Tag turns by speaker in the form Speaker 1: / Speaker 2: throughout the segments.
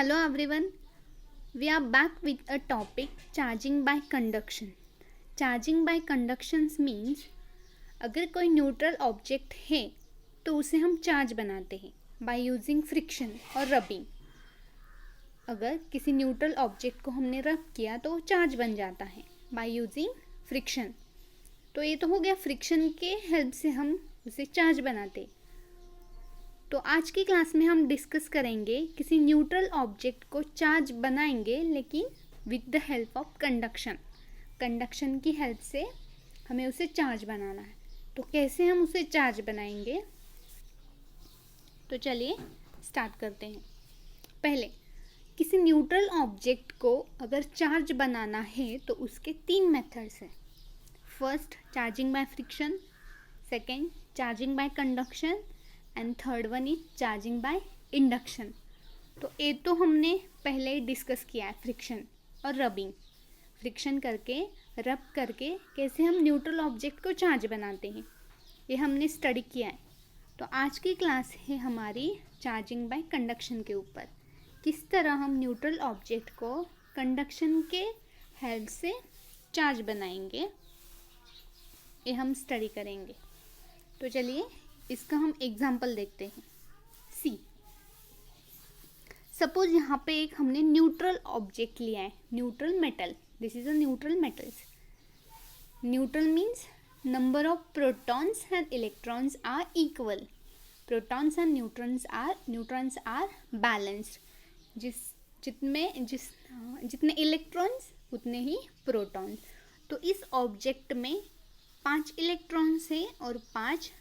Speaker 1: Hello everyone, we are back with a topic charging by conduction. Charging by conductions means अगर कोई neutral object है तो उसे हम चार्ज बनाते हैं बाय यूजिंग फ्रिक्शन और रबिंग. अगर किसी न्यूट्रल ऑब्जेक्ट को हमने रब किया तो वो चार्ज बन जाता है बाय यूजिंग फ्रिक्शन. तो ये तो हो गया फ्रिक्शन के हेल्प से हम उसे चार्ज बनाते. तो आज की क्लास में हम डिस्कस करेंगे किसी न्यूट्रल ऑब्जेक्ट को चार्ज बनाएंगे लेकिन with the help of conduction की हेल्प से हमें उसे चार्ज बनाना है. तो कैसे हम उसे चार्ज बनाएंगे, तो चलिए स्टार्ट करते हैं. पहले किसी न्यूट्रल ऑब्जेक्ट को अगर चार्ज बनाना है तो उसके 3 मेथड्स हैं. First charging by friction, second charging by conduction and third one is charging by induction. तो ये तो हमने पहले डिस्कस किया है, फ्रिक्शन और रबिंग. फ्रिक्शन करके रब करके कैसे हम न्यूट्रल ऑब्जेक्ट को चार्ज बनाते हैं ये हमने स्टडी किया है. तो आज की क्लास है हमारी चार्जिंग बाय कंडक्शन के ऊपर. किस तरह हम न्यूट्रल ऑब्जेक्ट को कंडक्शन के हेल्प से चार्ज बनाएंगे ये हम स्टडी करेंगे. तो चलिए इसका हम एग्जाम्पल देखते हैं. सी सपोज यहाँ पे एक हमने न्यूट्रल ऑब्जेक्ट लिया है, neutral metal. This is a neutral metals. Neutral means number of protons and electrons are equal. Protons and neutrons are balanced. जितने इलेक्ट्रॉन्स उतने ही प्रोटॉन्स. तो इस ऑब्जेक्ट में 5 इलेक्ट्रॉन्स है और 5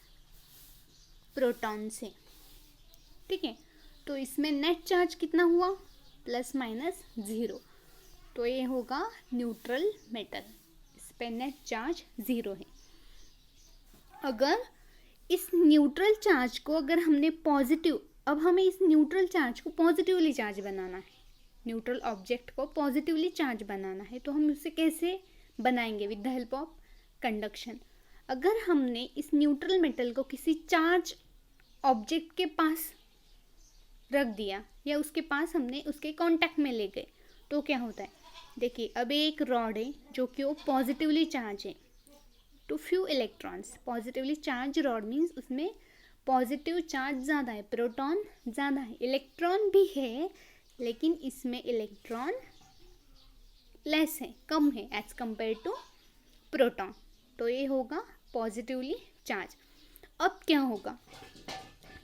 Speaker 1: प्रोटॉन्स है. ठीक है, तो इसमें नेट चार्ज कितना हुआ, ±0. तो ये होगा न्यूट्रल मेटल. इस पे नेट चार्ज 0 है. अगर इस न्यूट्रल चार्ज को अगर हमने पॉजिटिव, अब हमें इस न्यूट्रल चार्ज को पॉजिटिवली चार्ज बनाना है, न्यूट्रल ऑब्जेक्ट को पॉजिटिवली चार्ज बनाना है, तो हम उसे कैसे बनाएंगे, with the help of conduction. अगर हमने इस न्यूट्रल मेटल को किसी चार्ज ऑब्जेक्ट के पास रख दिया या उसके पास हमने उसके कांटेक्ट में ले गए तो क्या होता है. देखिए अब एक रॉड है जो कि वो पॉजिटिवली चार्ज है too few electrons. Positively charge rod means उसमें पॉजिटिव चार्ज ज़्यादा है, प्रोटॉन ज़्यादा है. इलेक्ट्रॉन भी है लेकिन इसमें इलेक्ट्रॉन लेस है, कम है एज कंपेयर टू प्रोटॉन. तो ये होगा पॉजिटिवली चार्ज. अब क्या होगा,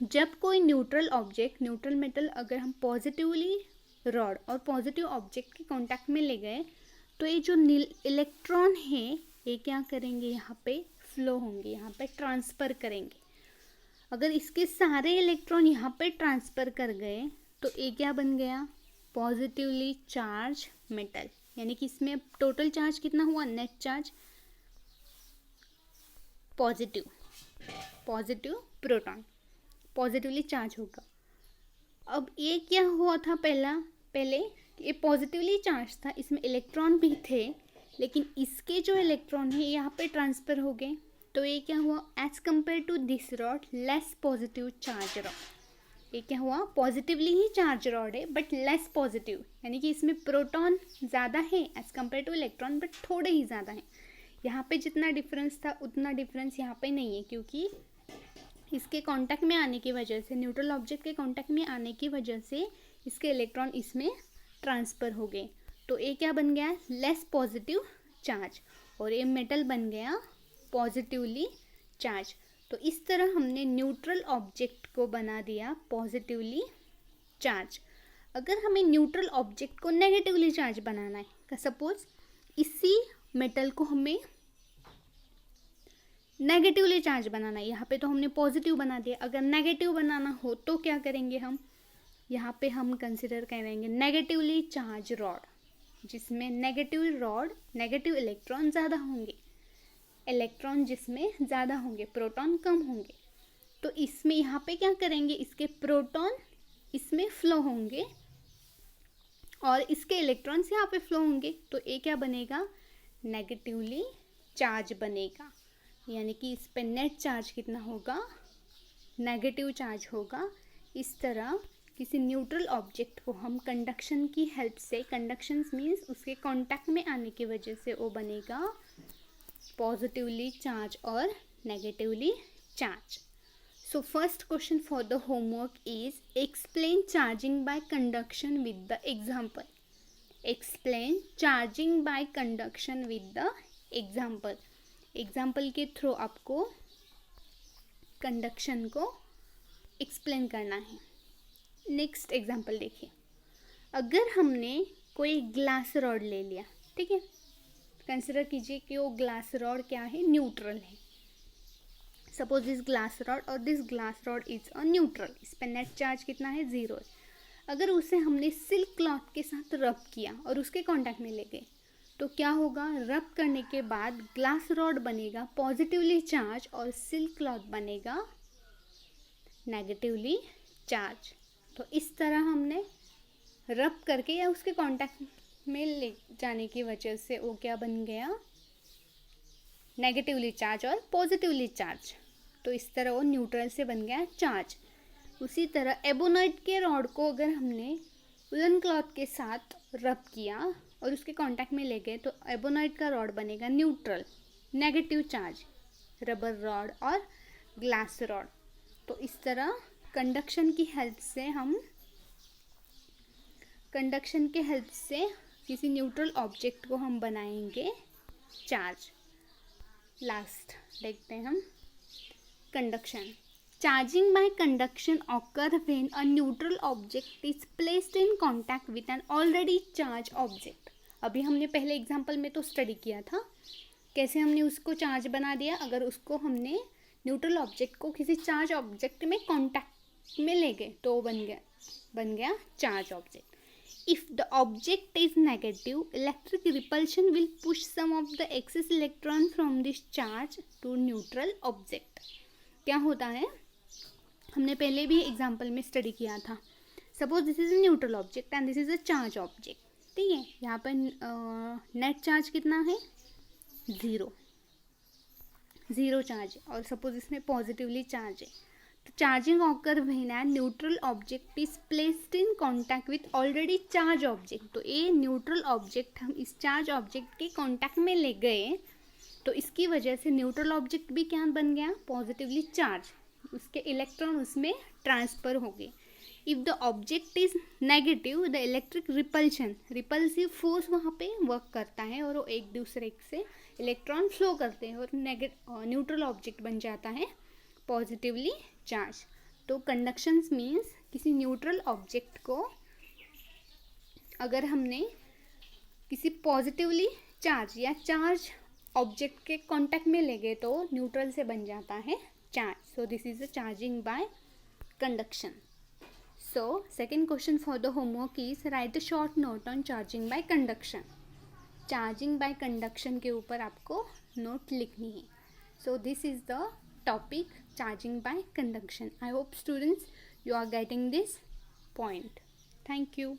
Speaker 1: जब कोई न्यूट्रल ऑब्जेक्ट, न्यूट्रल मेटल अगर हम पॉजिटिवली रॉड और पॉजिटिव ऑब्जेक्ट के कांटेक्ट में ले गए तो ये जो इलेक्ट्रॉन है ये क्या करेंगे, यहाँ पे फ्लो होंगे, यहाँ पे ट्रांसफ़र करेंगे. अगर इसके सारे इलेक्ट्रॉन यहाँ पे ट्रांसफ़र कर गए तो ये क्या बन गया, पॉजिटिवली चार्ज मेटल. यानी कि इसमें टोटल चार्ज कितना हुआ, net charge positive proton positively charge होगा. अब ये क्या हुआ था, पहले ये पॉजिटिवली चार्ज था, इसमें इलेक्ट्रॉन भी थे लेकिन इसके जो इलेक्ट्रॉन है यहाँ पे ट्रांसफ़र हो गए. तो ये क्या हुआ, as compare to this rod less positive charge rod. ये क्या हुआ, पॉजिटिवली ही चार्ज रॉड है बट लेस पॉजिटिव. यानी कि इसमें प्रोटॉन ज़्यादा है as compare to electron but थोड़े ही ज़्यादा हैं. यहाँ पे जितना डिफरेंस था उतना डिफरेंस यहाँ पे नहीं है, क्योंकि इसके कांटेक्ट में आने की वजह से, न्यूट्रल ऑब्जेक्ट के कांटेक्ट में आने की वजह से इसके इलेक्ट्रॉन इसमें ट्रांसफ़र हो गए. तो ये क्या बन गया, लेस पॉजिटिव चार्ज, और ये मेटल बन गया पॉजिटिवली चार्ज. तो इस तरह हमने न्यूट्रल ऑब्जेक्ट को बना दिया पॉजिटिवली चार्ज. अगर हमें न्यूट्रल ऑब्जेक्ट को नेगेटिवली चार्ज बनाना है, सपोज इसी मेटल को हमें नेगेटिवली चार्ज बनाना है, यहाँ पे तो हमने पॉजिटिव बना दिया. अगर नेगेटिव बनाना हो तो क्या करेंगे हम, यहाँ पे हम कंसिडर करेंगे नेगेटिवली चार्ज रॉड, जिसमें नेगेटिव इलेक्ट्रॉन ज़्यादा होंगे, इलेक्ट्रॉन जिसमें ज़्यादा होंगे, प्रोटॉन कम होंगे. तो इसमें यहाँ पे क्या करेंगे, इसके प्रोटॉन इसमें फ्लो होंगे और इसके इलेक्ट्रॉन्स यहाँ पे फ्लो होंगे. तो ये क्या बनेगा, नेगेटिवली चार्ज बनेगा. यानी कि इस पे नेट चार्ज कितना होगा, नेगेटिव चार्ज होगा. इस तरह किसी न्यूट्रल ऑब्जेक्ट को हम कंडक्शन की हेल्प से, कंडक्शन मीन्स उसके कांटेक्ट में आने की वजह से वो बनेगा पॉजिटिवली चार्ज और negatively charge. So first question for the homework is explain charging by conduction with the example. Explain charging by conduction with the example. Example के थ्रू आपको कंडक्शन को एक्सप्लेन करना है. नेक्स्ट एग्जाम्पल देखिए. अगर हमने कोई ग्लास रॉड ले लिया, ठीक है, कंसिडर कीजिए कि वो ग्लास रॉड क्या है, न्यूट्रल है. सपोज दिस ग्लास रॉड और this glass rod is a neutral. इस पर नेट चार्ज कितना है, 0 है. अगर उसे हमने सिल्क क्लॉथ के साथ रब किया और उसके कांटेक्ट में ले गए तो क्या होगा, रब करने के बाद ग्लास रॉड बनेगा पॉजिटिवली चार्ज और सिल्क क्लॉथ बनेगा नेगेटिवली चार्ज. तो इस तरह हमने रब करके या उसके कांटेक्ट में ले जाने की वजह से वो क्या बन गया, नेगेटिवली चार्ज और पॉजिटिवली चार्ज. तो इस तरह वो न्यूट्रल से बन गया चार्ज. उसी तरह एबोनाइट के रॉड को अगर हमने वुलन क्लॉथ के साथ रब किया और उसके कांटेक्ट में ले गए तो एबोनाइट का रॉड बनेगा neutral, negative charge, rubber rod और ग्लास रॉड. तो इस तरह कंडक्शन की हेल्प से किसी न्यूट्रल ऑब्जेक्ट को हम बनाएंगे चार्ज. लास्ट देखते हैं हम conduction. Charging by conduction occur when a neutral object is placed in contact with an already charge object. अभी हमने पहले एग्जांपल में तो स्टडी किया था कैसे हमने उसको चार्ज बना दिया. अगर उसको हमने न्यूट्रल ऑब्जेक्ट को किसी चार्ज ऑब्जेक्ट में कांटेक्ट में ले गए तो बन गया charge object. If the object is negative, electric repulsion will push some of the excess electron from this charge to neutral object. क्या होता है, हमने पहले भी एग्जाम्पल में स्टडी किया था. Suppose this is a neutral object and this is a charge object. ठीक है, यहाँ पर नेट चार्ज कितना है, 0 चार्ज. और सपोज इसमें पॉजिटिवली चार्ज है. Charging occur when an neutral object is placed in contact with already charge object. तो ये न्यूट्रल ऑब्जेक्ट हम इस चार्ज ऑब्जेक्ट के कांटेक्ट में ले गए तो इसकी वजह से न्यूट्रल ऑब्जेक्ट भी क्या बन गया, पॉजिटिवली चार्ज. उसके इलेक्ट्रॉन उसमें ट्रांसफर हो गए. If the object is negative, the electric repulsive force वहाँ पे वर्क करता है और वो एक दूसरे से इलेक्ट्रॉन फ्लो करते हैं और न्यूट्रल ऑब्जेक्ट बन जाता है पॉजिटिवली चार्ज. तो कंडक्शंस मीन्स किसी न्यूट्रल ऑब्जेक्ट को अगर हमने किसी पॉजिटिवली चार्ज या चार्ज ऑब्जेक्ट के कांटेक्ट में ले गए तो न्यूट्रल से बन जाता है charge. So this is a charging by conduction. So second question for the homework is right a short note on charging by conduction. Charging by conduction के ऊपर आपको नोट लिखनी है. So this is the topic charging by conduction. I hope students you are getting this point. Thank you.